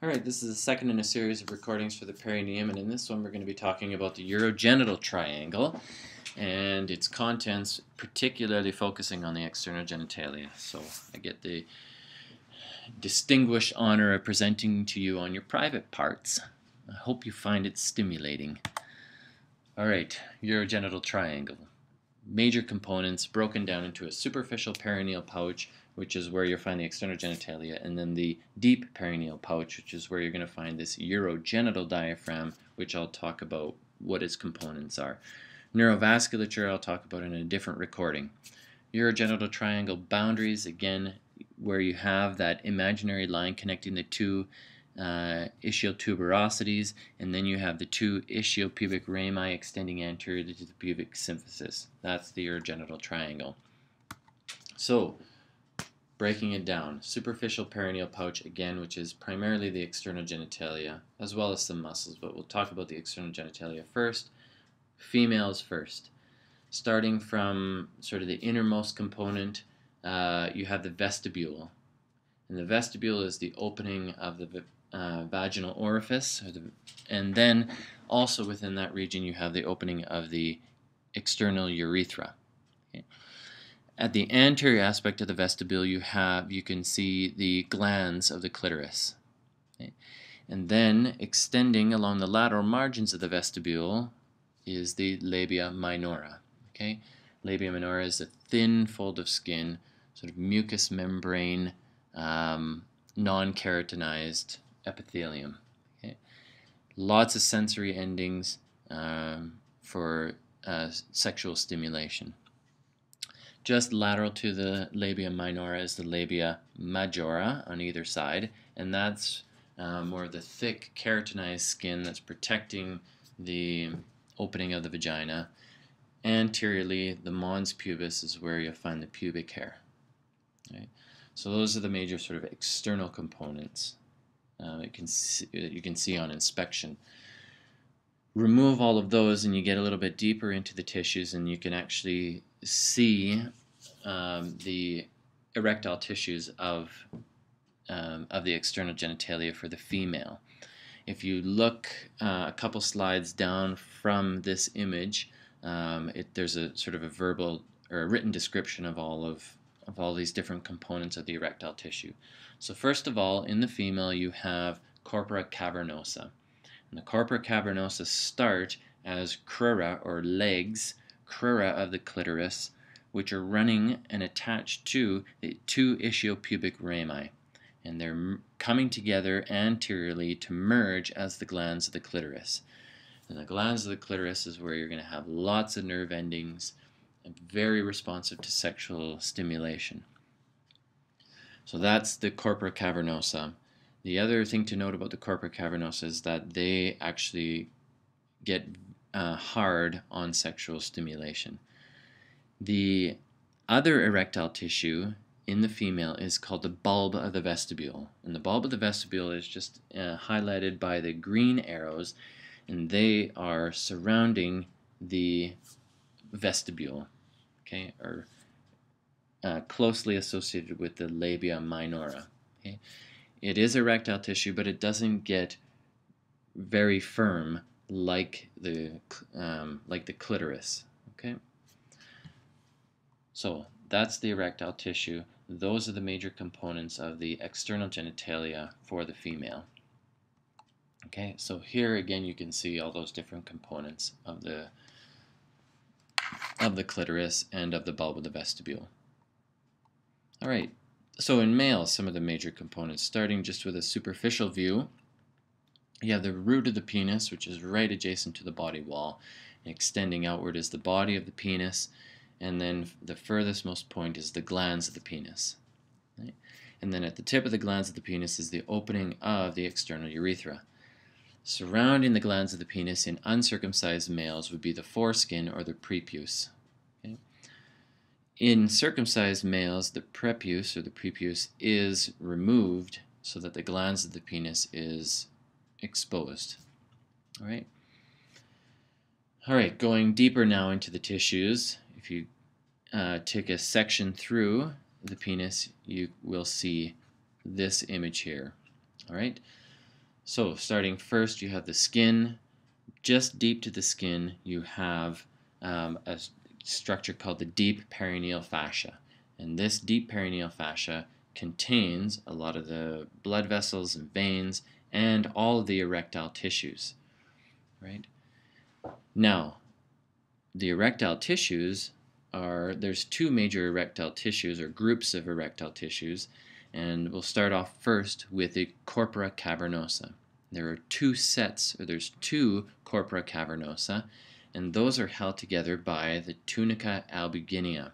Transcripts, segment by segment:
Alright, this is the second in a series of recordings for the perineum, and in this one we're going to be talking about the urogenital triangle and its contents, particularly focusing on the external genitalia. So I get the distinguished honor of presenting to you on your private parts. I hope you find it stimulating. Alright, urogenital triangle. Major components broken down into a superficial perineal pouch, which is where you'll find the external genitalia, and then the deep perineal pouch, which is where you're going to find this urogenital diaphragm, which I'll talk about what its components are. Neurovasculature I'll talk about in a different recording. Urogenital triangle boundaries, again, where you have that imaginary line connecting the two ischiotuberosities, and then you have the two ischiopubic rami extending anteriorly to the pubic symphysis. That's the urogenital triangle. So, breaking it down, superficial perineal pouch, again, which is primarily the external genitalia, as well as some muscles, but we'll talk about the external genitalia first. Females first. Starting from sort of the innermost component, you have the vestibule. And the vestibule is the opening of the vaginal orifice, and then also within that region you have the opening of the external urethra. Okay. At the anterior aspect of the vestibule you can see the glands of the clitoris. Okay. And then extending along the lateral margins of the vestibule is the labia minora. Okay. Labia minora is a thin fold of skin, sort of mucous membrane, non-keratinized epithelium. Okay. Lots of sensory endings for sexual stimulation. Just lateral to the labia minora is the labia majora on either side, and that's more of the thick keratinized skin that's protecting the opening of the vagina. Anteriorly, the mons pubis is where you'll find the pubic hair. Okay. So those are the major sort of external components you can see on inspection. Remove all of those and you get a little bit deeper into the tissues, and you can actually see the erectile tissues of the external genitalia for the female. If you look a couple slides down from this image, there's a sort of a verbal or a written description of all these different components of the erectile tissue. So first of all, in the female you have corpora cavernosa. And the corpora cavernosa start as crura, or legs, crura of the clitoris, which are running and attached to the two ischiopubic rami. And they're coming together anteriorly to merge as the glands of the clitoris. And the glands of the clitoris is where you're going to have lots of nerve endings, very responsive to sexual stimulation. So that's the corpora cavernosa. The other thing to note about the corpora cavernosa is that they actually get hard on sexual stimulation. The other erectile tissue in the female is called the bulb of the vestibule. And the bulb of the vestibule is just highlighted by the green arrows, and they are surrounding the vestibule, okay, or closely associated with the labia minora. Okay. It is erectile tissue, but it doesn't get very firm like the clitoris. Okay. So that's the erectile tissue. Those are the major components of the external genitalia for the female. Okay, so here again you can see all those different components of the clitoris and of the bulb of the vestibule. Alright, so in males, some of the major components, starting just with a superficial view, you have the root of the penis, which is right adjacent to the body wall. And extending outward is the body of the penis, and then the furthest most point is the glands of the penis. Right? And then at the tip of the glands of the penis is the opening of the external urethra. Surrounding the glands of the penis in uncircumcised males would be the foreskin or the prepuce. Okay? In circumcised males, the prepuce or the prepuce is removed so that the glands of the penis is exposed. Alright, going deeper now into the tissues, if you take a section through the penis, you will see this image here. Alright, So starting first, you have the skin. Just deep to the skin, you have a structure called the deep perineal fascia. And this deep perineal fascia contains a lot of the blood vessels and veins and all of the erectile tissues. Right? Now, the erectile tissues there's two major erectile tissues or groups of erectile tissues, and we'll start off first with the corpora cavernosa. There are there's two corpora cavernosa, and those are held together by the tunica albuginea.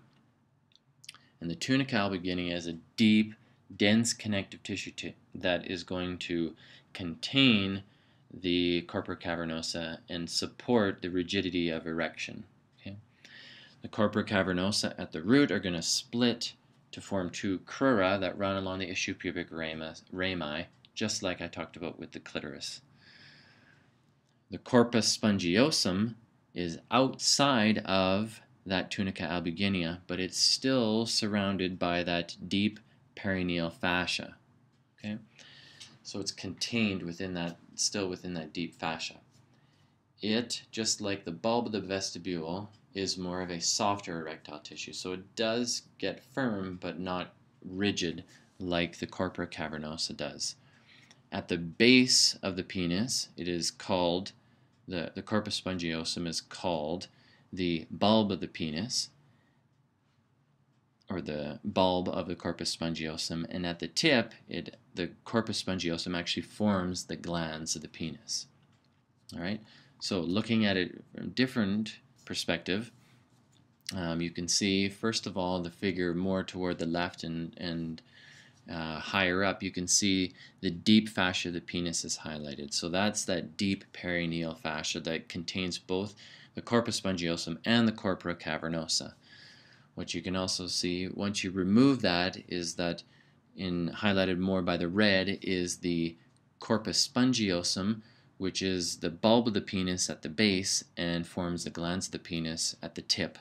And the tunica albuginea is a deep, dense connective tissue that is going to contain the corpora cavernosa and support the rigidity of erection. Okay? The corpora cavernosa at the root are going to split to form two crura that run along the ischial-pubic rami, just like I talked about with the clitoris. The corpus spongiosum is outside of that tunica albuginea, but it's still surrounded by that deep perineal fascia. Okay? So it's contained within that, still within that deep fascia. It, just like the bulb of the vestibule, is more of a softer erectile tissue. So it does get firm, but not rigid like the corpora cavernosa does. At the base of the penis, it is called, the corpus spongiosum is called the bulb of the penis, or the bulb of the corpus spongiosum, and at the tip, the corpus spongiosum actually forms the glands of the penis. All right. So looking at it from a different perspective, you can see, first of all, the figure more toward the left and higher up, you can see the deep fascia of the penis is highlighted. So that's that deep perineal fascia that contains both the corpus spongiosum and the corpora cavernosa. What you can also see once you remove that is that, highlighted more by the red, is the corpus spongiosum, which is the bulb of the penis at the base and forms the glands of the penis at the tip.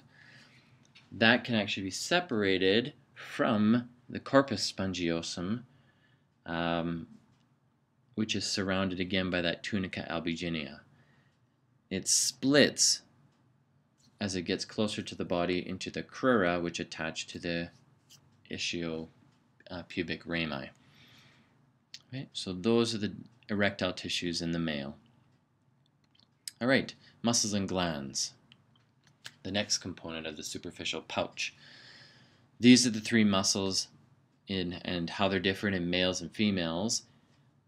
That can actually be separated from the corpus spongiosum, which is surrounded again by that tunica albuginea. It splits as it gets closer to the body into the crura, which attach to the ischial-pubic rami. Okay, so those are the erectile tissues in the male. All right, muscles and glands, the next component of the superficial pouch. These are the three muscles and how they're different in males and females.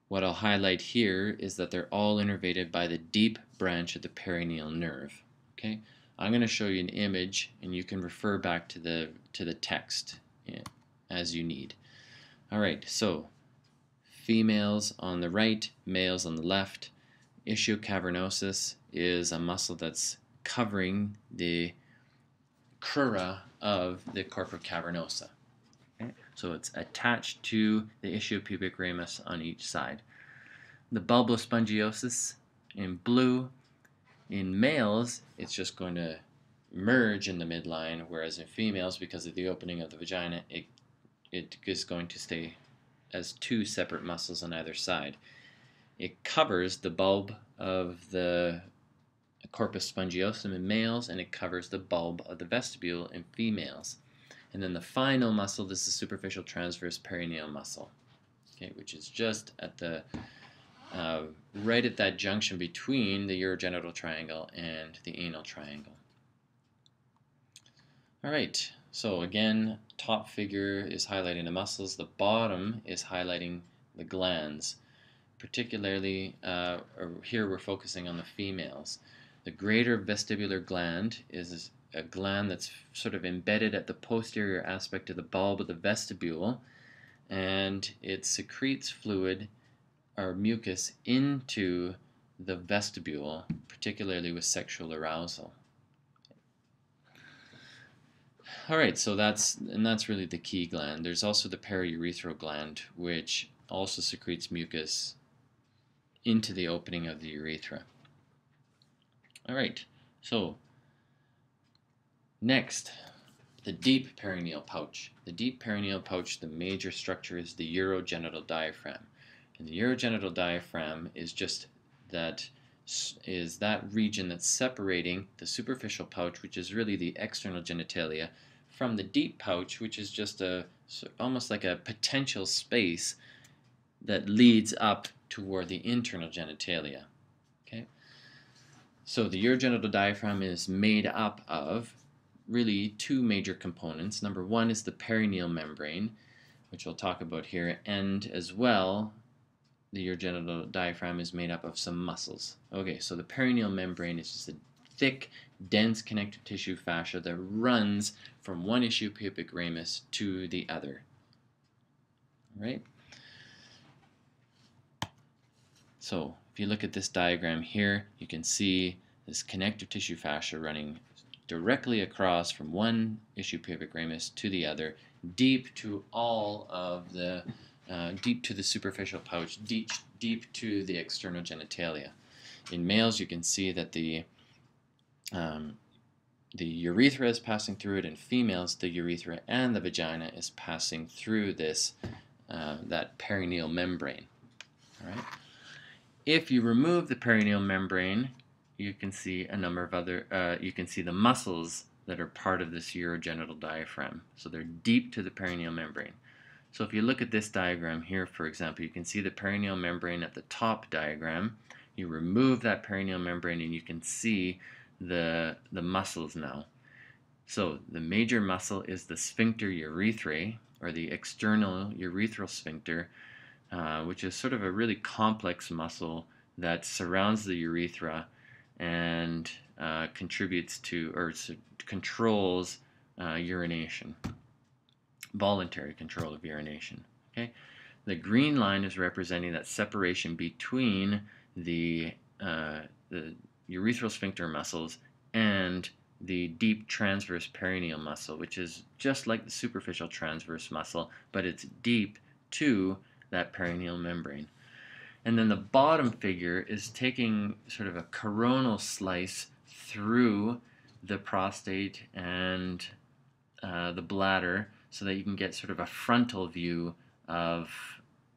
What I'll highlight here is that they're all innervated by the deep branch of the perineal nerve. Okay, I'm going to show you an image, and you can refer back to the text as you need. All right, so females on the right, males on the left. Ischiocavernosus is a muscle that's covering the crura of the corpora cavernosa. Okay? So it's attached to the ischial-pubic ramus on each side. The bulbospongiosus in blue, in males, it's just going to merge in the midline, whereas in females, because of the opening of the vagina, it is going to stay as two separate muscles on either side. It covers the bulb of the corpus spongiosum in males, and it covers the bulb of the vestibule in females. And then the final muscle is the superficial transverse perineal muscle, okay, which is just at the right at that junction between the urogenital triangle and the anal triangle. All right, so again, top figure is highlighting the muscles, the bottom is highlighting the glands. Particularly, here we're focusing on the females. The greater vestibular gland is a gland that's sort of embedded at the posterior aspect of the bulb of the vestibule, and it secretes fluid or mucus into the vestibule, particularly with sexual arousal. All right, so that's really the key gland. There's also the periurethral gland, which also secretes mucus into the opening of the urethra. All right, so next, the deep perineal pouch. The deep perineal pouch, the major structure is the urogenital diaphragm. And the urogenital diaphragm is just that region that's separating the superficial pouch, which is really the external genitalia, from the deep pouch, which is just almost like a potential space that leads up toward the internal genitalia. Okay? So the urogenital diaphragm is made up of really two major components. Number one is the perineal membrane, which we'll talk about here, and as well, the urogenital diaphragm is made up of some muscles. Okay, so the perineal membrane is just a thick, dense connective tissue fascia that runs from one issue pubic ramus to the other. All right? So if you look at this diagram here, you can see this connective tissue fascia running directly across from one issue pubic ramus to the other, deep to all of the deep to the superficial pouch, deep to the external genitalia. In males, you can see that the urethra is passing through it. In females, the urethra and the vagina is passing through this that perineal membrane. All right. If you remove the perineal membrane, you can see a number of other. You can see the muscles that are part of this urogenital diaphragm. So they're deep to the perineal membrane. So if you look at this diagram here, for example, you can see the perineal membrane at the top diagram. You remove that perineal membrane and you can see the muscles now. So the major muscle is the sphincter urethrae, or the external urethral sphincter, which is sort of a really complex muscle that surrounds the urethra and contributes to, or controls urination. Voluntary control of urination. Okay, the green line is representing that separation between the urethral sphincter muscles and the deep transverse perineal muscle, which is just like the superficial transverse muscle, but it's deep to that perineal membrane. And then the bottom figure is taking sort of a coronal slice through the prostate and the bladder, so that you can get sort of a frontal view of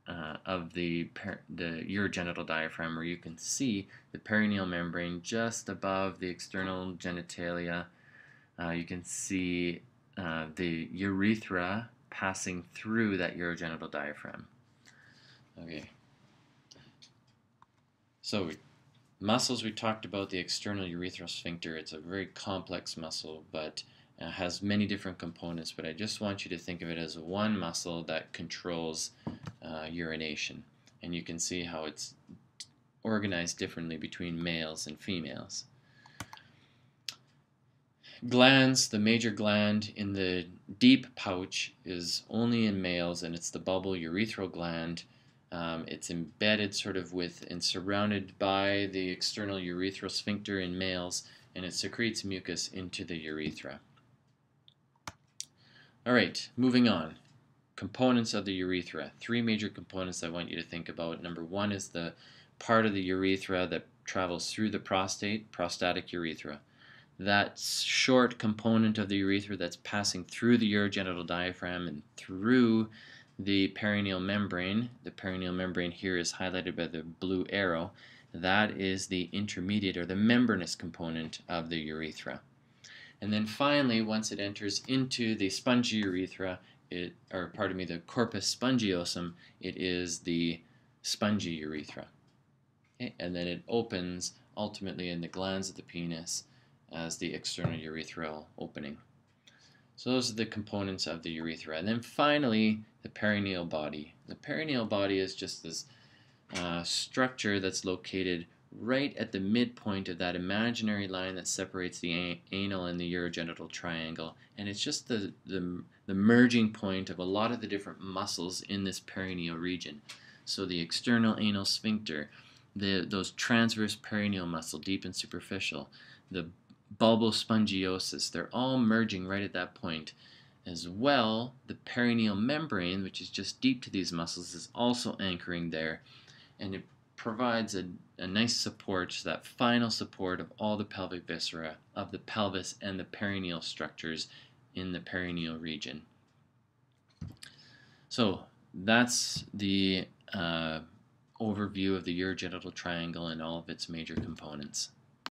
the urogenital diaphragm, where you can see the perineal membrane just above the external genitalia. You can see the urethra passing through that urogenital diaphragm. Okay. So muscles, we talked about the external urethral sphincter. It's a very complex muscle, but has many different components, but I just want you to think of it as one muscle that controls urination. And you can see how it's organized differently between males and females. Glands, the major gland in the deep pouch is only in males, and it's the bulbal urethral gland. It's embedded sort of with and surrounded by the external urethral sphincter in males, and it secretes mucus into the urethra. All right, moving on. Components of the urethra. Three major components I want you to think about. Number one is the part of the urethra that travels through the prostate, prostatic urethra. That short component of the urethra that's passing through the urogenital diaphragm and through the perineal membrane. The perineal membrane here is highlighted by the blue arrow. That is the intermediate, or the membranous component of the urethra. And then finally, once it enters into the spongy urethra, the corpus spongiosum, it is the spongy urethra. Okay? And then it opens ultimately in the glands of the penis as the external urethral opening. So those are the components of the urethra. And then finally, the perineal body. The perineal body is just this structure that's located right at the midpoint of that imaginary line that separates the anal and the urogenital triangle, and it's just the merging point of a lot of the different muscles in this perineal region. So the external anal sphincter, those transverse perineal muscle, deep and superficial, the bulbospongiosis, they're all merging right at that point. As well, the perineal membrane, which is just deep to these muscles, is also anchoring there, and it provides a nice support, that final support of all the pelvic viscera of the pelvis and the perineal structures in the perineal region. So that's the overview of the urogenital triangle and all of its major components.